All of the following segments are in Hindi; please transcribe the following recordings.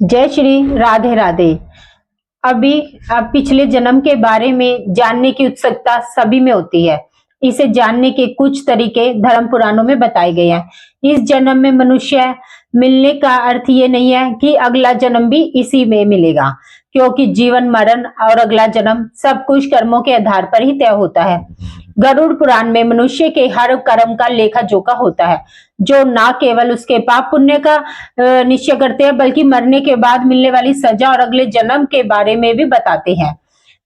जय श्री राधे राधे। अभी अब पिछले जन्म के बारे में जानने की उत्सुकता सभी में होती है। इसे जानने के कुछ तरीके धर्म पुराणों में बताए गए हैं। इस जन्म में मनुष्य मिलने का अर्थ ये नहीं है कि अगला जन्म भी इसी में मिलेगा, क्योंकि जीवन मरण और अगला जन्म सब कुछ कर्मों के आधार पर ही तय होता है। गरुड़ पुराण में मनुष्य के हर कर्म का लेखा जोखा होता है, जो ना केवल उसके पाप पुण्य का निश्चय करते हैं, बल्कि मरने के बाद मिलने वाली सजा और अगले जन्म के बारे में भी बताते हैं।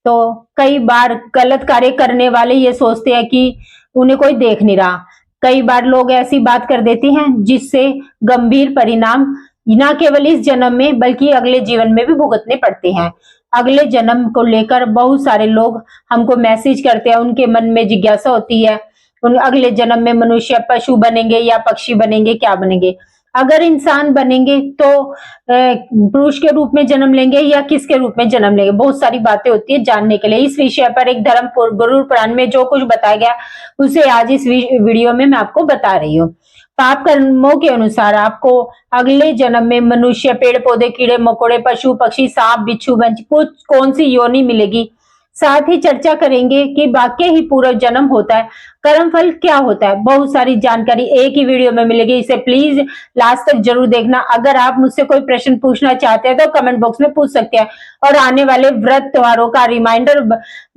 तो कई बार गलत कार्य करने वाले ये सोचते हैं कि उन्हें कोई देख नहीं रहा। कई बार लोग ऐसी बात कर देते हैं जिससे गंभीर परिणाम न केवल इस जन्म में बल्कि अगले जीवन में भी भुगतने पड़ते हैं। अगले जन्म को लेकर बहुत सारे लोग हमको मैसेज करते हैं, उनके मन में जिज्ञासा होती है उन अगले जन्म में मनुष्य पशु बनेंगे या पक्षी बनेंगे, क्या बनेंगे। अगर इंसान बनेंगे तो पुरुष के रूप में जन्म लेंगे या किसके रूप में जन्म लेंगे, बहुत सारी बातें होती है जानने के लिए। इस विषय पर एक धर्म गरुड़ पुराण में जो कुछ बताया गया उसे आज इस वीडियो में मैं आपको बता रही हूँ। पाप कर्मों के अनुसार आपको अगले जन्म में मनुष्य, पेड़ पौधे, कीड़े मकोड़े, पशु पक्षी, सांप बिच्छू वंश कुछ कौन सी योनि मिलेगी। साथ ही चर्चा करेंगे कि वाकई ही पूर्व जन्म होता है, कर्म फल क्या होता है। बहुत सारी जानकारी एक ही वीडियो में मिलेगी, इसे प्लीज लास्ट तक जरूर देखना। अगर आप मुझसे कोई प्रश्न पूछना चाहते हैं तो कमेंट बॉक्स में पूछ सकते हैं, और आने वाले व्रत त्योहारों का रिमाइंडर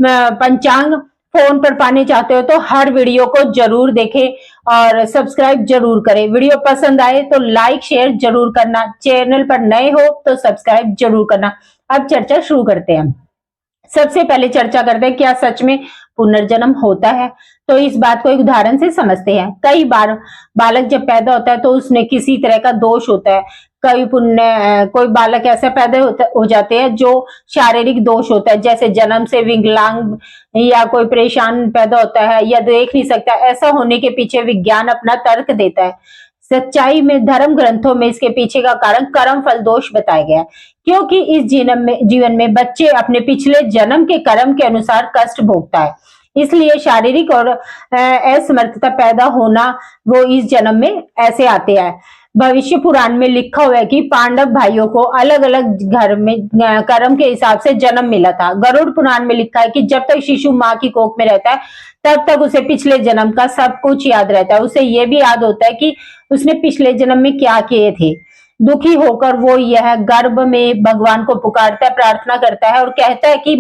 पंचांग फोन पर पाने चाहते हो तो हर वीडियो को जरूर देखें और सब्सक्राइब जरूर करें। वीडियो पसंद आए तो लाइक शेयर जरूर करना, चैनल पर नए हो तो सब्सक्राइब जरूर करना। अब चर्चा शुरू करते हैं। सबसे पहले चर्चा करते हैं, क्या सच में पुनर्जन्म होता है। तो इस बात को एक उदाहरण से समझते हैं। कई बार बालक जब पैदा होता है तो उसने किसी तरह का दोष होता है। कोई बालक ऐसा पैदा हो जाते हैं जो शारीरिक दोष होता है, जैसे जन्म से विकलांग या कोई परेशान पैदा होता है या देख नहीं सकता। ऐसा होने के पीछे विज्ञान अपना तर्क देता है। सच्चाई में धर्म ग्रंथों में इसके पीछे का कारण कर्म फल दोष बताया गया है, क्योंकि इस जीवन में बच्चे अपने पिछले जन्म के कर्म के अनुसार कष्ट भोगता है। इसलिए शारीरिक और असमर्थता पैदा होना वो इस जन्म में ऐसे आते हैं। भविष्य पुराण में लिखा हुआ है कि पांडव भाइयों को अलग अलग घर में कर्म के हिसाब से जन्म मिला था। गरुड़ पुराण में लिखा है कि जब तक शिशु माँ की कोख में रहता है तब तक उसे पिछले जन्म का सब कुछ याद रहता है। उसे ये भी याद होता है कि उसने पिछले जन्म में क्या किए थे। दुखी होकर वो यह गर्भ में भगवान को पुकारता है, प्रार्थना करता है और कहता है कि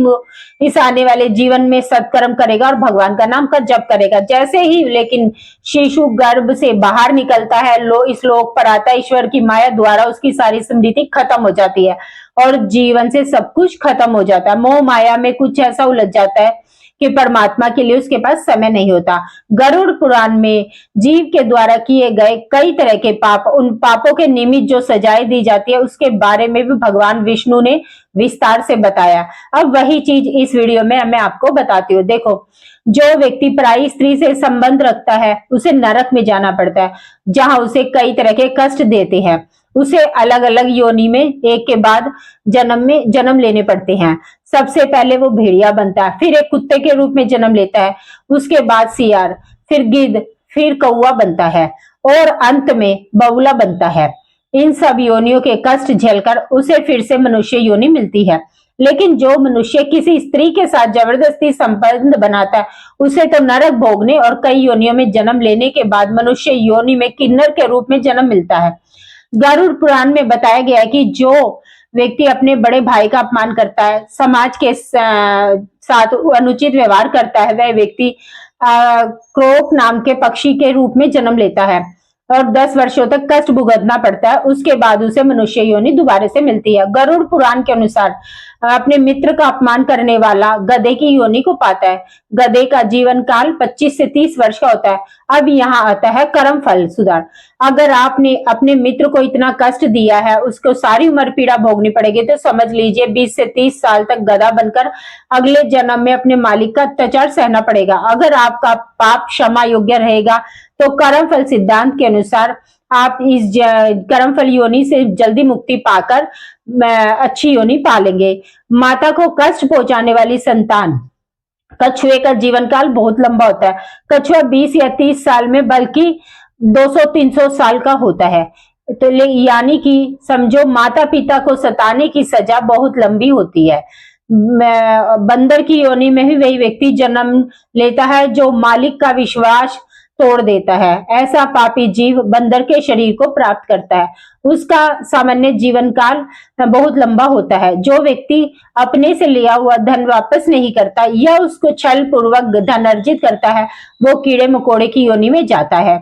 इस आने वाले जीवन में सत्कर्म करेगा और भगवान का नाम का जप करेगा। जैसे ही लेकिन शिशु गर्भ से बाहर निकलता है, इस लोक पर आता है, ईश्वर की माया द्वारा उसकी सारी स्मृति खत्म हो जाती है और जीवन से सब कुछ खत्म हो जाता है। मोह माया में कुछ ऐसा उलझ जाता है कि परमात्मा के लिए उसके पास समय नहीं होता। गरुड़ पुराण में जीव के द्वारा किए गए कई तरह के पाप, उन पापों के निमित्त जो सजाएं दी जाती है उसके बारे में भी भगवान विष्णु ने विस्तार से बताया। अब वही चीज इस वीडियो में मैं आपको बताती हूँ। देखो, जो व्यक्ति पराई स्त्री से संबंध रखता है उसे नरक में जाना पड़ता है, जहां उसे कई तरह के कष्ट देते हैं। उसे अलग अलग योनि में एक के बाद जन्म लेने पड़ते हैं। सबसे पहले वो भेड़िया बनता है, फिर एक कुत्ते के रूप में जन्म लेता है, उसके बाद सियार, फिर गिद्ध, फिर कौवा बनता है और अंत में बगुला बनता है। इन सब योनियों के कष्ट झेलकर उसे फिर से मनुष्य योनि मिलती है। लेकिन जो मनुष्य किसी स्त्री के साथ जबरदस्ती संबंध बनाता है उसे तो नरक भोगने और कई योनियों में जन्म लेने के बाद मनुष्य योनि में किन्नर के रूप में जन्म मिलता है। गरुड़ पुराण में बताया गया है कि जो व्यक्ति अपने बड़े भाई का अपमान करता है, समाज के साथ अनुचित व्यवहार करता है, वह व्यक्ति क्रोक नाम के पक्षी के रूप में जन्म लेता है और 10 वर्षों तक कष्ट भुगतना पड़ता है। उसके बाद उसे मनुष्य योनि दोबारा से मिलती है। गरुड़ पुराण के अनुसार अपने मित्र का अपमान करने वाला गधे की योनि को पाता है। गधे का जीवन काल 25 से 30 वर्ष का होता है। अब यहाँ आता है कर्म फल सुधार। अगर आपने अपने मित्र को इतना कष्ट दिया है, उसको सारी उम्र पीड़ा भोगनी पड़ेगी, तो समझ लीजिए 20 से 30 साल तक गधा बनकर अगले जन्म में अपने मालिक का अत्याचार सहना पड़ेगा। अगर आपका पाप क्षमा योग्य रहेगा तो कर्म फल सिद्धांत के अनुसार आप इस कर्म फल योनि से जल्दी मुक्ति पाकर अच्छी योनि पालेंगे। माता को कष्ट पहुंचाने वाली संतान, कछुए का जीवन काल बहुत लंबा होता है। कछुआ 20 या 30 साल में बल्कि 200-300 साल का होता है। तो यानी कि समझो माता पिता को सताने की सजा बहुत लंबी होती है। बंदर की योनि में ही वही व्यक्ति जन्म लेता है जो मालिक का विश्वास तोड़ देता है। ऐसा पापी जीव बंदर के शरीर को प्राप्त करता है। उसका सामान्य जीवन काल बहुत लंबा होता है। जो व्यक्ति अपने से लिया हुआ धन वापस नहीं करता या उसको छल पूर्वक धन अर्जित करता है, वो कीड़े मकोड़े की योनि में जाता है।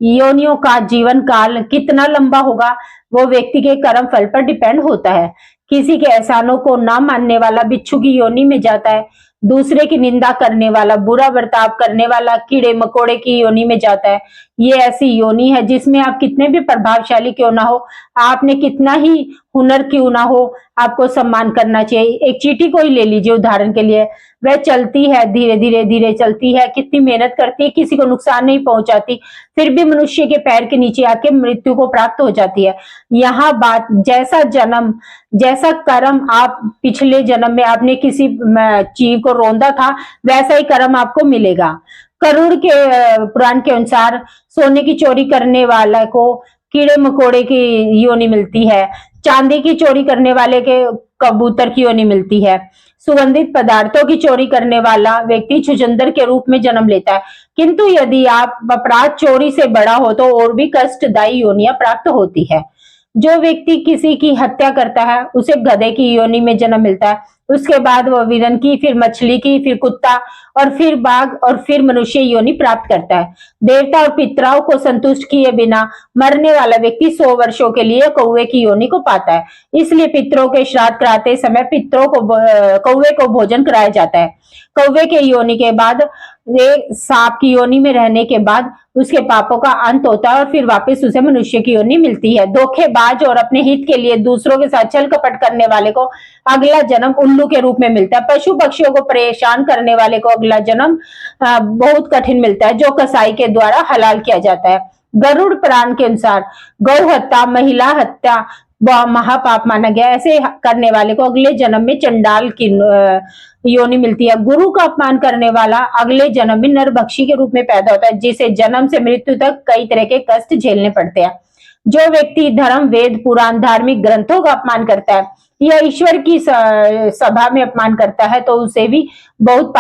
योनियों का जीवन काल कितना लंबा होगा वो व्यक्ति के कर्म फल पर डिपेंड होता है। किसी के एहसानों को ना मानने वाला बिच्छू की योनि में जाता है। दूसरे की निंदा करने वाला, बुरा बर्ताव करने वाला कीड़े मकोड़े की योनि में जाता है। ये ऐसी योनि है जिसमें आप कितने भी प्रभावशाली क्यों ना हो, आपने कितना ही हुनर क्यों ना हो, आपको सम्मान करना चाहिए। एक चींटी को ही ले लीजिए उदाहरण के लिए, वह चलती है, धीरे धीरे धीरे चलती है, कितनी मेहनत करती है, किसी को नुकसान नहीं पहुंचाती, फिर भी मनुष्य के पैर के नीचे आके मृत्यु को प्राप्त हो जाती है। यहाँ बात जैसा जन्म, जैसा कर्म आप पिछले जन्म में आपने किसी जीव को रौंदा था, वैसा ही कर्म आपको मिलेगा। गरुड़ के पुराण के अनुसार सोने की चोरी करने वाला को कीड़े मकोड़े की योनि मिलती है। चांदी की चोरी करने वाले के कबूतर की योनि मिलती है। सुगंधित पदार्थों की चोरी करने वाला व्यक्ति छुछंदर के रूप में जन्म लेता है। किंतु यदि आप अपराध चोरी से बड़ा हो तो और भी कष्टदायी योनियां प्राप्त होती है। जो व्यक्ति किसी की हत्या करता है उसे गधे की योनि में जन्म मिलता है। उसके बाद वह विरन की, फिर मछली की, फिर कुत्ता और फिर बाघ और फिर मनुष्य योनि प्राप्त करता है। देवता और पितराओं को संतुष्ट किए बिना मरने वाला व्यक्ति 100 वर्षों के लिए कौवे की योनि को पाता है। इसलिए पितरों के श्राद्ध कराते समय पितरों को कौवे को भोजन कराया जाता है। कौवे के योनि के बाद वे सांप की योनि में रहने के बाद उसके पापों का अंत होता है और फिर वापस उसे मनुष्य की योनि मिलती है। धोखेबाज और अपने हित के लिए दूसरों के साथ छल कपट करने वाले को अगला जन्म उल्लू के रूप में मिलता है। पशु पक्षियों को परेशान करने वाले को अगला जन्म बहुत कठिन मिलता है, जो कसाई के द्वारा हलाल किया जाता है। गरुड़ पुराण के अनुसार गौ हत्या, महिला हत्या महापाप माना गया। ऐसे करने वाले को अगले जन्म में चंडाल की योनि मिलती है। गुरु का अपमान करने वाला अगले जन्म में नरभक्षी के रूप में पैदा होता है, जिसे जन्म से मृत्यु तक कई तरह के कष्ट झेलने पड़ते हैं। जो व्यक्ति धर्म, वेद, पुराण, धार्मिक ग्रंथों का अपमान करता है या ईश्वर की सभा में अपमान करता है तो उसे भी बहुत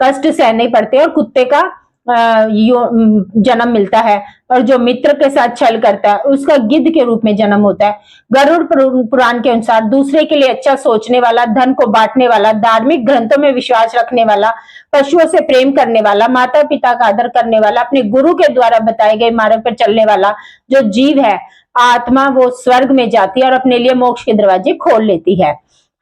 कष्ट सहने पड़ते हैं और कुत्ते का जन्म मिलता है। और जो मित्र के साथ छल करता है उसका गिद्ध के रूप में जन्म होता है। गरुड़ पुराण के अनुसार दूसरे के लिए अच्छा सोचने वाला, धन को बांटने वाला, धार्मिक ग्रंथों में विश्वास रखने वाला, पशुओं से प्रेम करने वाला, माता पिता का आदर करने वाला, अपने गुरु के द्वारा बताए गए मार्ग पर चलने वाला जो जीव है, आत्मा वो स्वर्ग में जाती है और अपने लिए मोक्ष के दरवाजे खोल लेती है।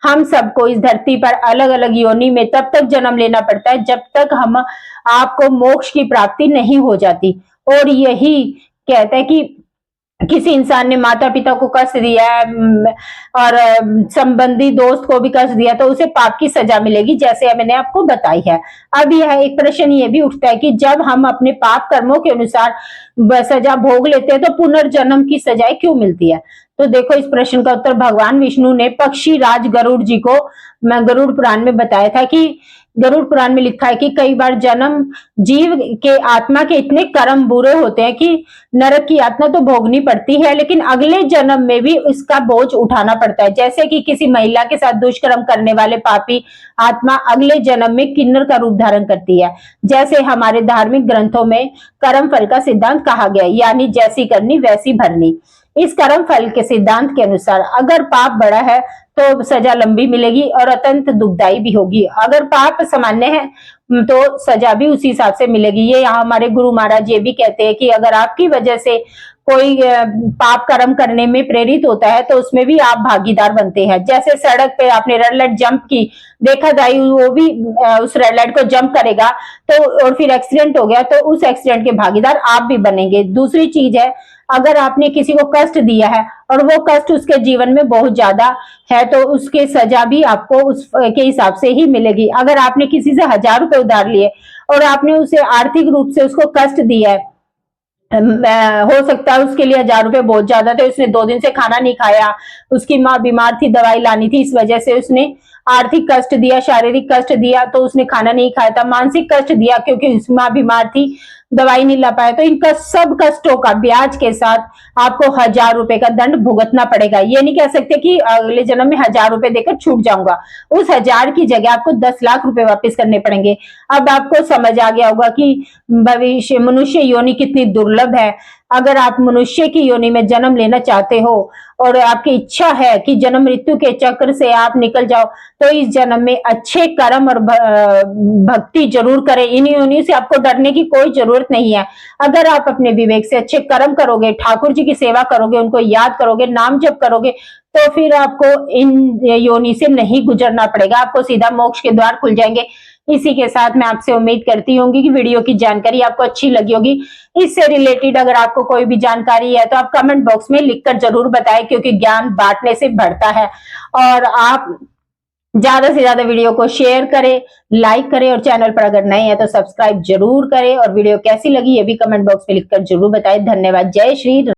हम सबको इस धरती पर अलग अलग योनि में तब तक जन्म लेना पड़ता है जब तक हम आपको मोक्ष की प्राप्ति नहीं हो जाती। और यही कहते हैं कि किसी इंसान ने माता पिता को कष्ट दिया है और संबंधी दोस्त को भी कष्ट दिया तो उसे पाप की सजा मिलेगी, जैसे मैंने आपको बताई है। अब यह एक प्रश्न ये भी उठता है कि जब हम अपने पाप कर्मों के अनुसार सजा भोग लेते हैं तो पुनर्जन्म की सजाएं क्यों मिलती है? तो देखो, इस प्रश्न का उत्तर भगवान विष्णु ने पक्षी राज गरुड़ जी को गरुड़ पुराण में बताया था कि गरुड़ पुराण में लिखा है कि कई बार जन्म जीव के आत्मा के इतने कर्म बुरे होते हैं कि नरक की यातना तो भोगनी पड़ती है, लेकिन अगले जन्म में भी इसका बोझ उठाना पड़ता है। जैसे कि किसी महिला के साथ दुष्कर्म करने वाले पापी आत्मा अगले जन्म में किन्नर का रूप धारण करती है। जैसे हमारे धार्मिक ग्रंथों में कर्म फल का सिद्धांत कहा गया, यानी जैसी करनी वैसी भरनी। इस कर्म फल के सिद्धांत के अनुसार अगर पाप बड़ा है तो सजा लंबी मिलेगी और अत्यंत दुखदायी भी होगी। अगर पाप सामान्य है तो सजा भी उसी हिसाब से मिलेगी। ये यहाँ हमारे गुरु महाराज ये भी कहते हैं कि अगर आपकी वजह से कोई पाप कर्म करने में प्रेरित होता है तो उसमें भी आप भागीदार बनते हैं। जैसे सड़क पे आपने रेड लाइट जंप की, देखा जाए वो भी उस रेड लाइट को जंप करेगा तो और फिर एक्सीडेंट हो गया तो उस एक्सीडेंट के भागीदार आप भी बनेंगे। दूसरी चीज है, अगर आपने किसी को कष्ट दिया है और वो कष्ट उसके जीवन में बहुत ज्यादा है तो उसके सजा भी आपको उसके हिसाब से ही मिलेगी। अगर आपने किसी से 1000 रुपए उधार लिए और आपने उसे आर्थिक रूप से उसको कष्ट दिया है, हो सकता है उसके लिए 1000 रुपए बहुत ज्यादा थे, उसने 2 दिन से खाना नहीं खाया, उसकी माँ बीमार थी, दवाई लानी थी, इस वजह से उसने आर्थिक कष्ट दिया, शारीरिक कष्ट दिया तो उसने खाना नहीं खाया था, मानसिक कष्ट दिया क्योंकि उसकी माँ बीमार थी, दवाई नहीं ला पाए तो इनका सब कष्टों का ब्याज के साथ आपको 1000 रुपए का दंड भुगतना पड़ेगा। ये नहीं कह सकते कि अगले जन्म में 1000 रुपए देकर छूट जाऊंगा, उस 1000 की जगह आपको 10 लाख रुपए वापस करने पड़ेंगे। अब आपको समझ आ गया होगा कि भविष्य मनुष्य योनि कितनी दुर्लभ है। अगर आप मनुष्य की योनि में जन्म लेना चाहते हो और आपकी इच्छा है कि जन्म मृत्यु के चक्र से आप निकल जाओ, तो इस जन्म में अच्छे कर्म और भक्ति जरूर करें। इन योनियों से आपको डरने की कोई जरूरत नहीं है। अगर आप अपने विवेक से अच्छे कर्म करोगे, ठाकुर जी की सेवा करोगे, उनको याद करोगे, नाम जप करोगे, तो फिर आपको इन योनि से नहीं गुजरना पड़ेगा, आपको सीधा मोक्ष के द्वार खुल जाएंगे। इसी के साथ मैं आपसे उम्मीद करती हूँ कि वीडियो की जानकारी आपको अच्छी लगी होगी। इससे रिलेटेड अगर आपको कोई भी जानकारी है तो आप कमेंट बॉक्स में लिखकर जरूर बताएं, क्योंकि ज्ञान बांटने से बढ़ता है। और आप ज्यादा से ज्यादा वीडियो को शेयर करें, लाइक करें, और चैनल पर अगर नए हैं तो सब्सक्राइब जरूर करें। और वीडियो कैसी लगी ये भी कमेंट बॉक्स में लिखकर जरूर बताएं। धन्यवाद। जय श्री